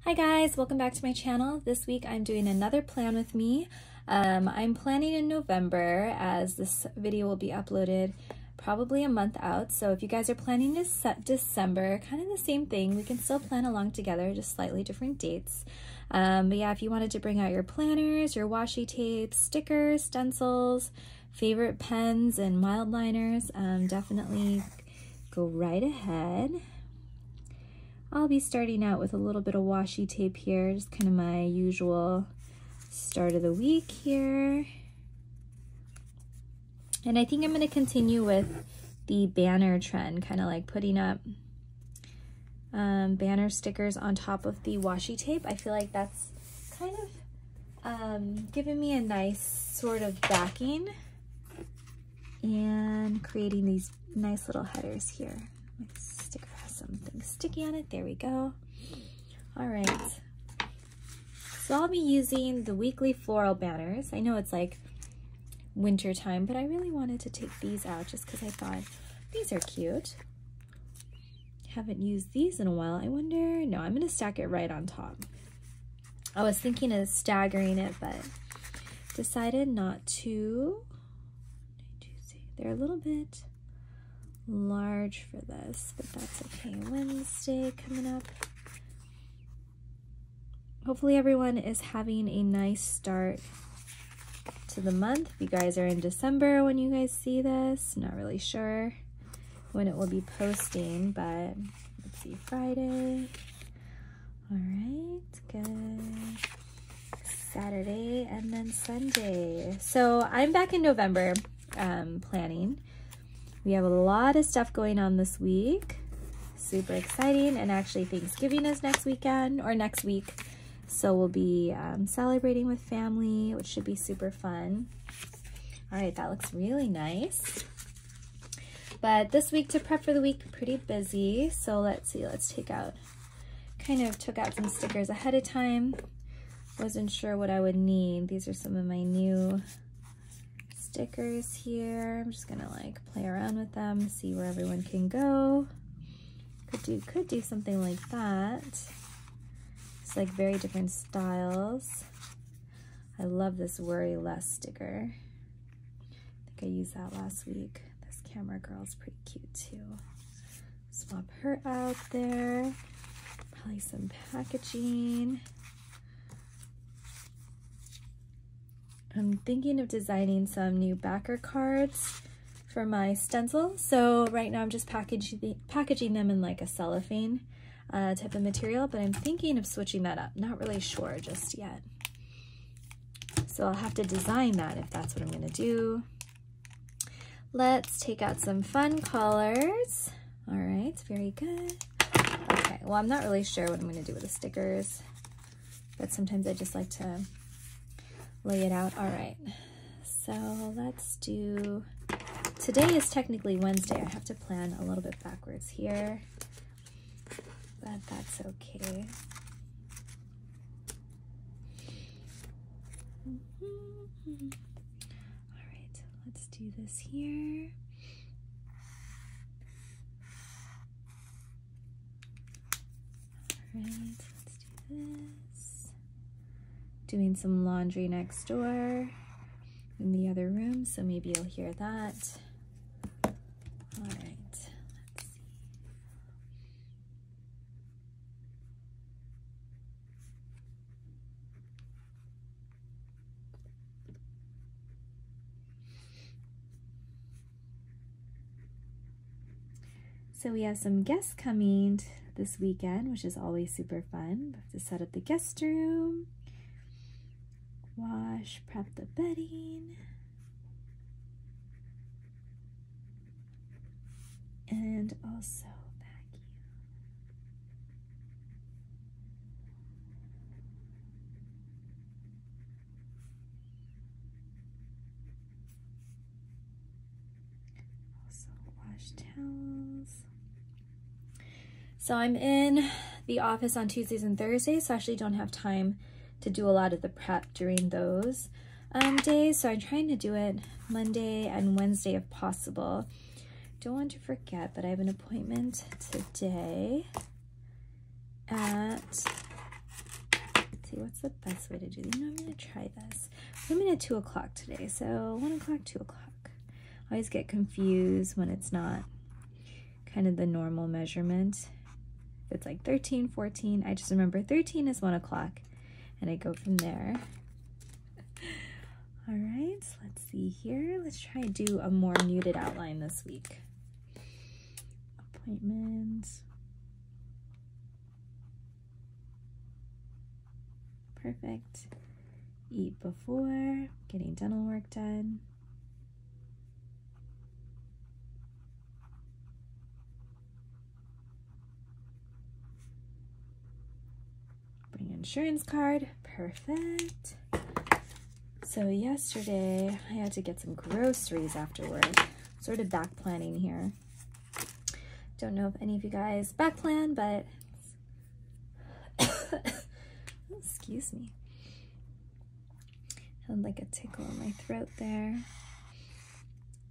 Hi guys, welcome back to my channel. This week I'm doing another plan with me. I'm planning in November, as this video will be uploaded probably a month out. So if you guys are planning to set December, kind of the same thing, we can still plan along together, just slightly different dates. But yeah, if you wanted to bring out your planners, your washi tapes, stickers, stencils, favorite pens, and mildliners, definitely go right ahead. I'll be starting out with a little bit of washi tape here, just kind of my usual start of the week here. And I think I'm going to continue with the banner trend, kind of like putting up banner stickers on top of the washi tape. I feel like that's kind of giving me a nice sort of backing and creating these nice little headers here. My sticker has something sticky on it. There we go. All right. So I'll be using the weekly floral banners. I know it's like winter time, but I really wanted to take these out just because I thought these are cute. Haven't used these in a while. I wonder, no, I'm going to stack it right on top. I was thinking of staggering it, but decided not to. They're a little bit large for this, but that's okay. Wednesday coming up. Hopefully everyone is having a nice start to the month. If you guys are in December when you guys see this, not really sure when it will be posting, but let's see, Friday. All right, good. Saturday and then Sunday. So I'm back in November planning. We have a lot of stuff going on this week. Super exciting. And actually Thanksgiving is next weekend or next week. So we'll be celebrating with family, which should be super fun. All right, that looks really nice. But this week, to prep for the week, pretty busy. So let's see, let's take out, kind of took out some stickers ahead of time. Wasn't sure what I would need. These are some of my new stickers here. I'm just gonna like play around with them, see where everyone can go. Could do something like that. It's like very different styles. I love this Worry Less sticker. I think I used that last week. This camera girl's pretty cute too. Swap her out there. Probably some packaging. I'm thinking of designing some new backer cards for my stencil. So right now I'm just packaging them in like a cellophane type of material, but I'm thinking of switching that up. Not really sure just yet. So I'll have to design that if that's what I'm gonna do. Let's take out some fun colors. All right, very good. Okay, well, I'm not really sure what I'm gonna do with the stickers, but sometimes I just like to lay it out. All right, so let's do, today is technically Wednesday. I have to plan a little bit backwards here, but that's okay. All right, let's do this here. All right, let's do this. Doing some laundry next door in the other room, so maybe you'll hear that. All right, let's see. So we have some guests coming this weekend, which is always super fun. We have to set up the guest room, wash, prep the bedding, and also vacuum. Also wash towels. So I'm in the office on Tuesdays and Thursdays, so I actually don't have time to do a lot of the prep during those days. So I'm trying to do it Monday and Wednesday if possible. Don't want to forget, but I have an appointment today at see, what's the best way to do this? You know, I'm going to try this. I'm in at 2 o'clock today, so 1 o'clock, 2 o'clock. I always get confused when it's not kind of the normal measurement. It's like 13, 14. I just remember 13 is 1 o'clock, and I go from there. All right, let's see here. Let's try to do a more muted outline this week. Appointments. Perfect. Eat before, getting dental work done. Bring insurance card, perfect. So yesterday I had to get some groceries afterward. Sort of back planning here. Don't know if any of you guys back plan, but excuse me. Had like a tickle in my throat there.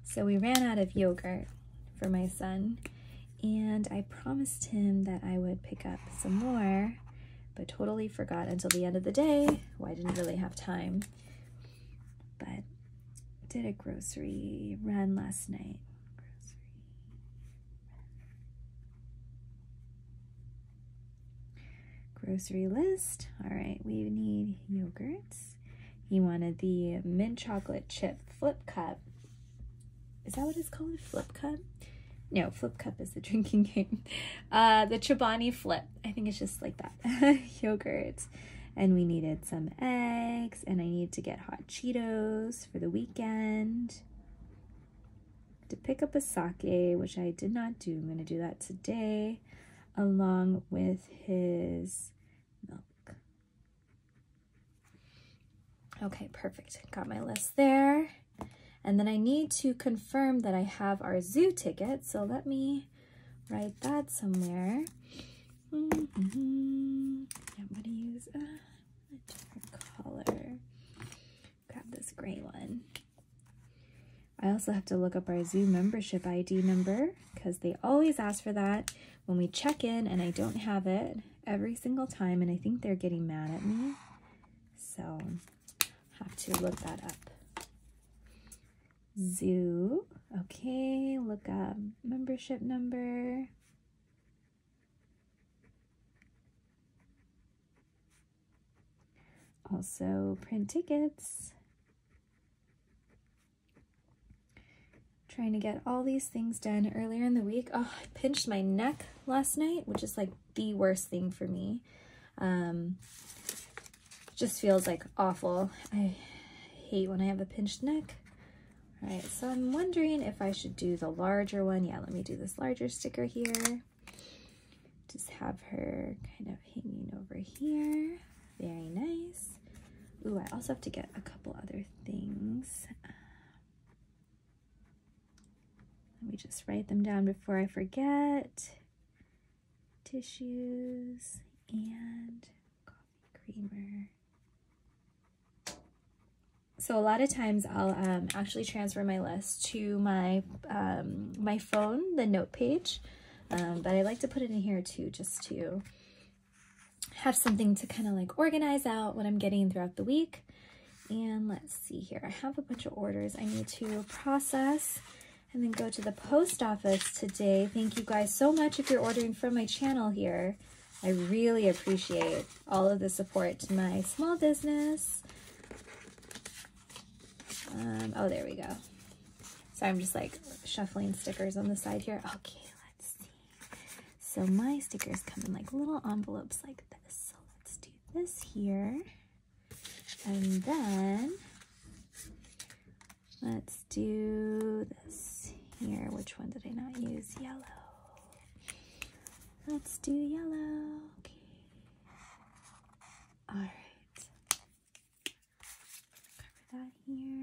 So we ran out of yogurt for my son, and I promised him that I would pick up some more, but totally forgot until the end of the day. Well, I didn't really have time, but did a grocery run last night. Grocery list. All right, we need yogurts. He wanted the mint chocolate chip flip cup. Is that what it's called? Flip cup? No, flip cup is the drinking game. The Chobani flip. I think it's just like that. Yogurt. And we needed some eggs, and I need to get hot Cheetos for the weekend. To pick up a sake, which I did not do. I'm going to do that today, along with his milk. Okay, perfect. Got my list there. And then I need to confirm that I have our zoo ticket. So let me write that somewhere. Yeah, I'm going to use a different color. Grab this gray one. I also have to look up our zoo membership ID number, because they always ask for that when we check in, and I don't have it every single time, and I think they're getting mad at me. So have to look that up. Zoo. Okay, look up membership number. Also print tickets. Trying to get all these things done earlier in the week. Oh, I pinched my neck last night, which is like the worst thing for me. Just feels like awful. I hate when I have a pinched neck. All right, so I'm wondering if I should do the larger one. Yeah, let me do this larger sticker here. Just have her kind of hanging over here. Very nice. Ooh, I also have to get a couple other things. Let me just write them down before I forget. Tissues and coffee creamer. So a lot of times I'll actually transfer my list to my my phone, the note page, but I like to put it in here too, just to have something to kind of like organize out what I'm getting throughout the week. And let's see here, I have a bunch of orders I need to process and then go to the post office today. Thank you guys so much if you're ordering from my channel here. I really appreciate all of the support to my small business. Oh, there we go. So I'm just like shuffling stickers on the side here. Okay, let's see. So my stickers come in like little envelopes like this. So let's do this here. And then let's do this here. Which one did I not use? Yellow. Let's do yellow. Okay. All right. Cover that here.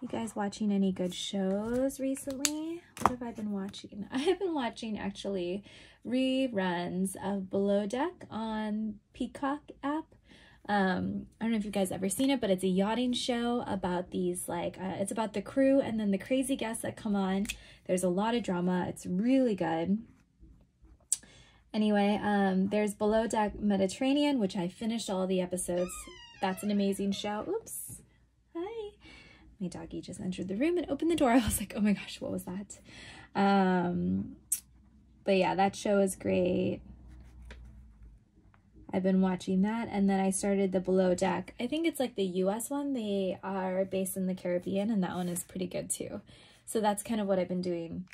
You guys watching any good shows recently? What have I been watching? I have been watching actually reruns of Below Deck on Peacock app. I don't know if you guys ever seen it, but it's a yachting show about these like it's about the crew and then the crazy guests that come on. There's a lot of drama. It's really good. Anyway, there's Below Deck Mediterranean, which I finished all the episodes. That's an amazing show. Oops. Hi. My doggy just entered the room and opened the door. I was like, oh my gosh, what was that? But yeah, that show is great. I've been watching that, and then I started the Below Deck. I think it's like the US one. They are based in the Caribbean, and that one is pretty good too. So that's kind of what I've been doing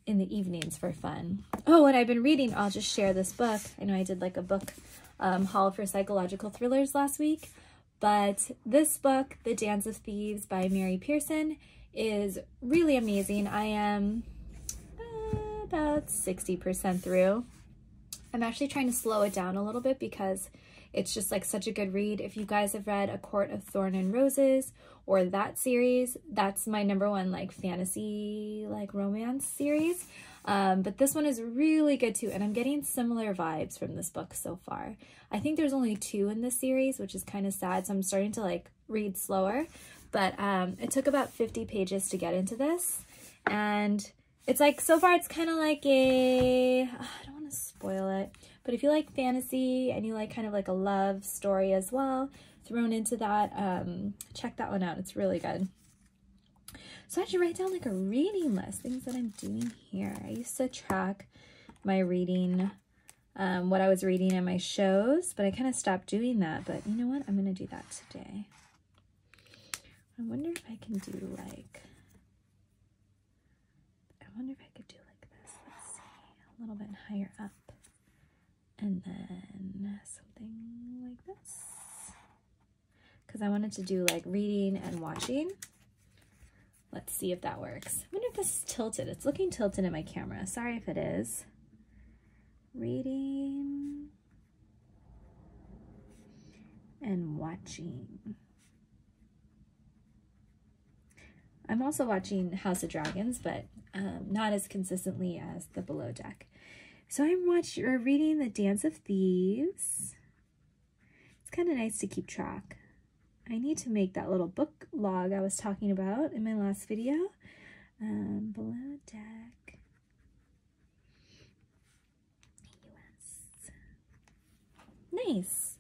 in the evenings for fun. Oh, and I've been reading, I'll just share this book. I know I did like a book haul for psychological thrillers last week, but this book, The Dance of Thieves by Mary Pearson, is really amazing. I am about 60% through. I'm actually trying to slow it down a little bit because it's just like such a good read. If you guys have read A Court of Thorn and Roses or that series, that's my #1 like fantasy like romance series. But this one is really good too, and I'm getting similar vibes from this book so far. I think there's only 2 in this series, which is kind of sad, so I'm starting to like read slower. But it took about 50 pages to get into this, and it's like, so far it's kind of like a, I don't want to spoil it, but if you like fantasy and you like kind of like a love story as well thrown into that, check that one out. It's really good. So I should write down like a reading list, things that I'm doing here. I used to track my reading, what I was reading in my shows, but I kind of stopped doing that. But you know what? I'm going to do that today. I wonder if I can do like, I wonder if I could do like this. Let's see, a little bit higher up. And then something like this. Because I wanted to do like reading and watching. Let's see if that works. I wonder if this is tilted. It's looking tilted in my camera. Sorry if it is. Reading and watching. I'm also watching House of Dragons, but not as consistently as the Below Deck. So I'm reading The Dance of Thieves. It's kind of nice to keep track. I need to make that little book log I was talking about in my last video. Below Deck. US. Nice.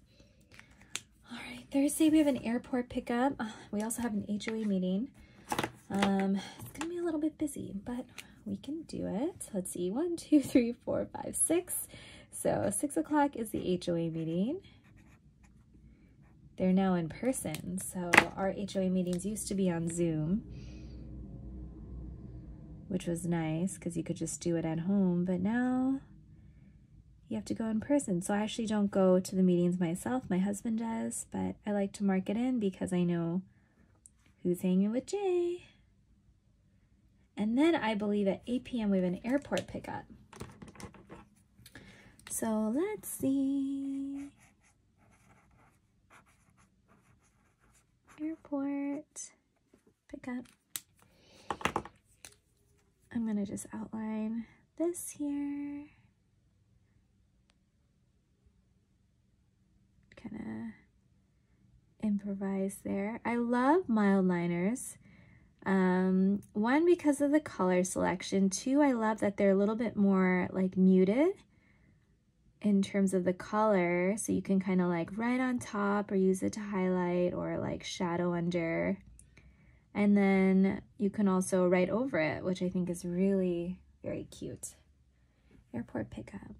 All right, Thursday we have an airport pickup. We also have an HOA meeting. It's gonna be a little bit busy, but we can do it. Let's see, 1, 2, 3, 4, 5, 6. So 6 o'clock is the HOA meeting. They're now in person. So our HOA meetings used to be on Zoom, which was nice because you could just do it at home, but now you have to go in person. So I actually don't go to the meetings myself. My husband does, but I like to mark it in because I know who's hanging with Jay. And then I believe at 8 p.m. we have an airport pickup. So let's see. Airport pickup. I'm going to just outline this here. Kind of improvise there. I love mildliners. 1, because of the color selection. 2, I love that they're a little bit more like muted in terms of the color, so you can kind of like write on top or use it to highlight or like shadow under, and then you can also write over it, which I think is really very cute. Airport pickup.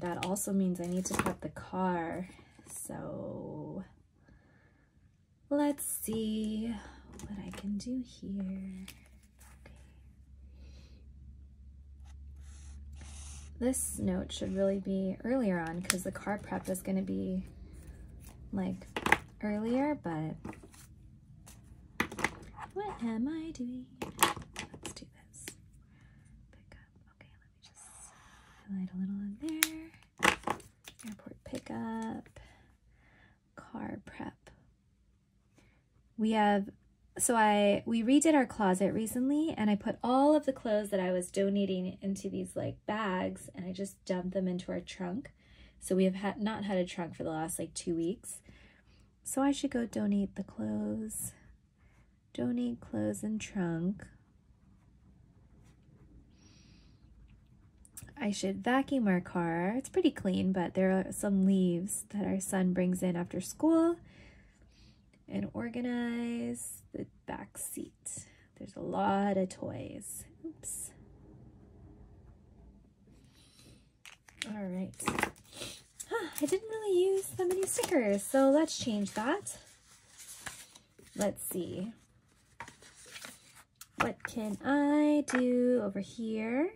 That also means I need to prep the car. So let's see what I can do here. Okay. This note should really be earlier on because the car prep is going to be like earlier, but what am I doing? Let's do this. Pick up. Okay, let me just highlight a little in there. Airport pickup. Car prep. We have, we redid our closet recently, and I put all of the clothes that I was donating into these like bags, and I just dumped them into our trunk. So we have not had a trunk for the last like 2 weeks. So I should go donate the clothes donate clothes and trunk. I should vacuum our car. It's pretty clean, but there are some leaves that our son brings in after school. And organize the back seat. There's a lot of toys. Oops. All right. I didn't really use that many stickers, so let's change that. Let's see. What can I do over here?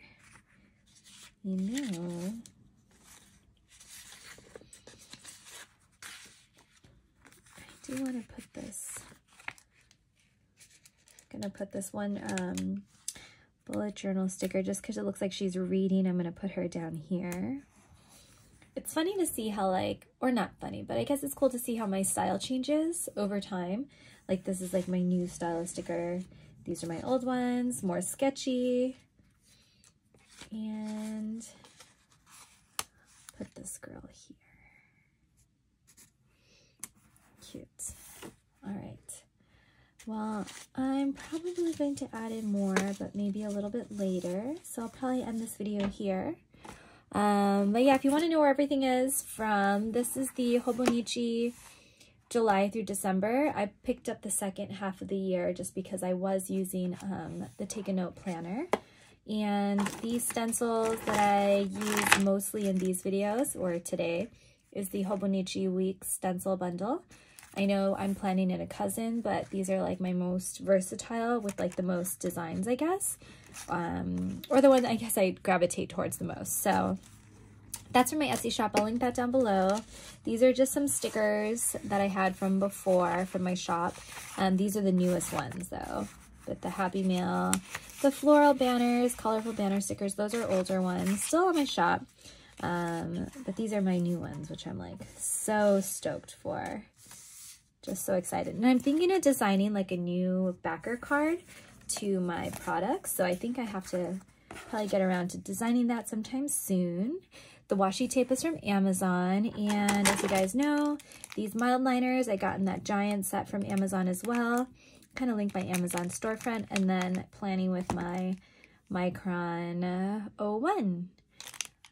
You know, I do want to put this, I'm going to put this one bullet journal sticker just because it looks like she's reading. I'm going to put her down here. It's funny to see how, like, or not funny, but I guess it's cool to see how my style changes over time. Like, this is like my new style of sticker. These are my old ones, more sketchy. And put this girl here. Cute. All right. Well, I'm probably going to add in more, but maybe a little bit later. So I'll probably end this video here. But yeah, if you want to know where everything is from, this is the Hobonichi July through December. I picked up the second half of the year just because I was using the Take a Note planner. And these stencils that I use mostly in these videos, or today, is the Hobonichi Week stencil bundle. I know I'm planning in a cousin, but these are like my most versatile with like the most designs, I guess. Or the one I guess I gravitate towards the most. So that's from my Etsy shop. I'll link that down below. These are just some stickers that I had from before from my shop. These are the newest ones though. But the Happy Mail, the floral banners, colorful banner stickers, those are older ones, still on my shop. But these are my new ones, which I'm like so stoked for. Just so excited. And I'm thinking of designing like a new backer card to my products. So I think I have to probably get around to designing that sometime soon. The washi tape is from Amazon. And as you guys know, these mildliners I got in that giant set from Amazon as well. Kind of link my Amazon storefront, and then planning with my Micron 01.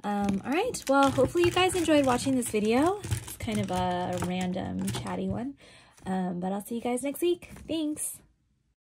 All right, well, hopefully you guys enjoyed watching this video. It's kind of a random chatty one, but I'll see you guys next week. Thanks.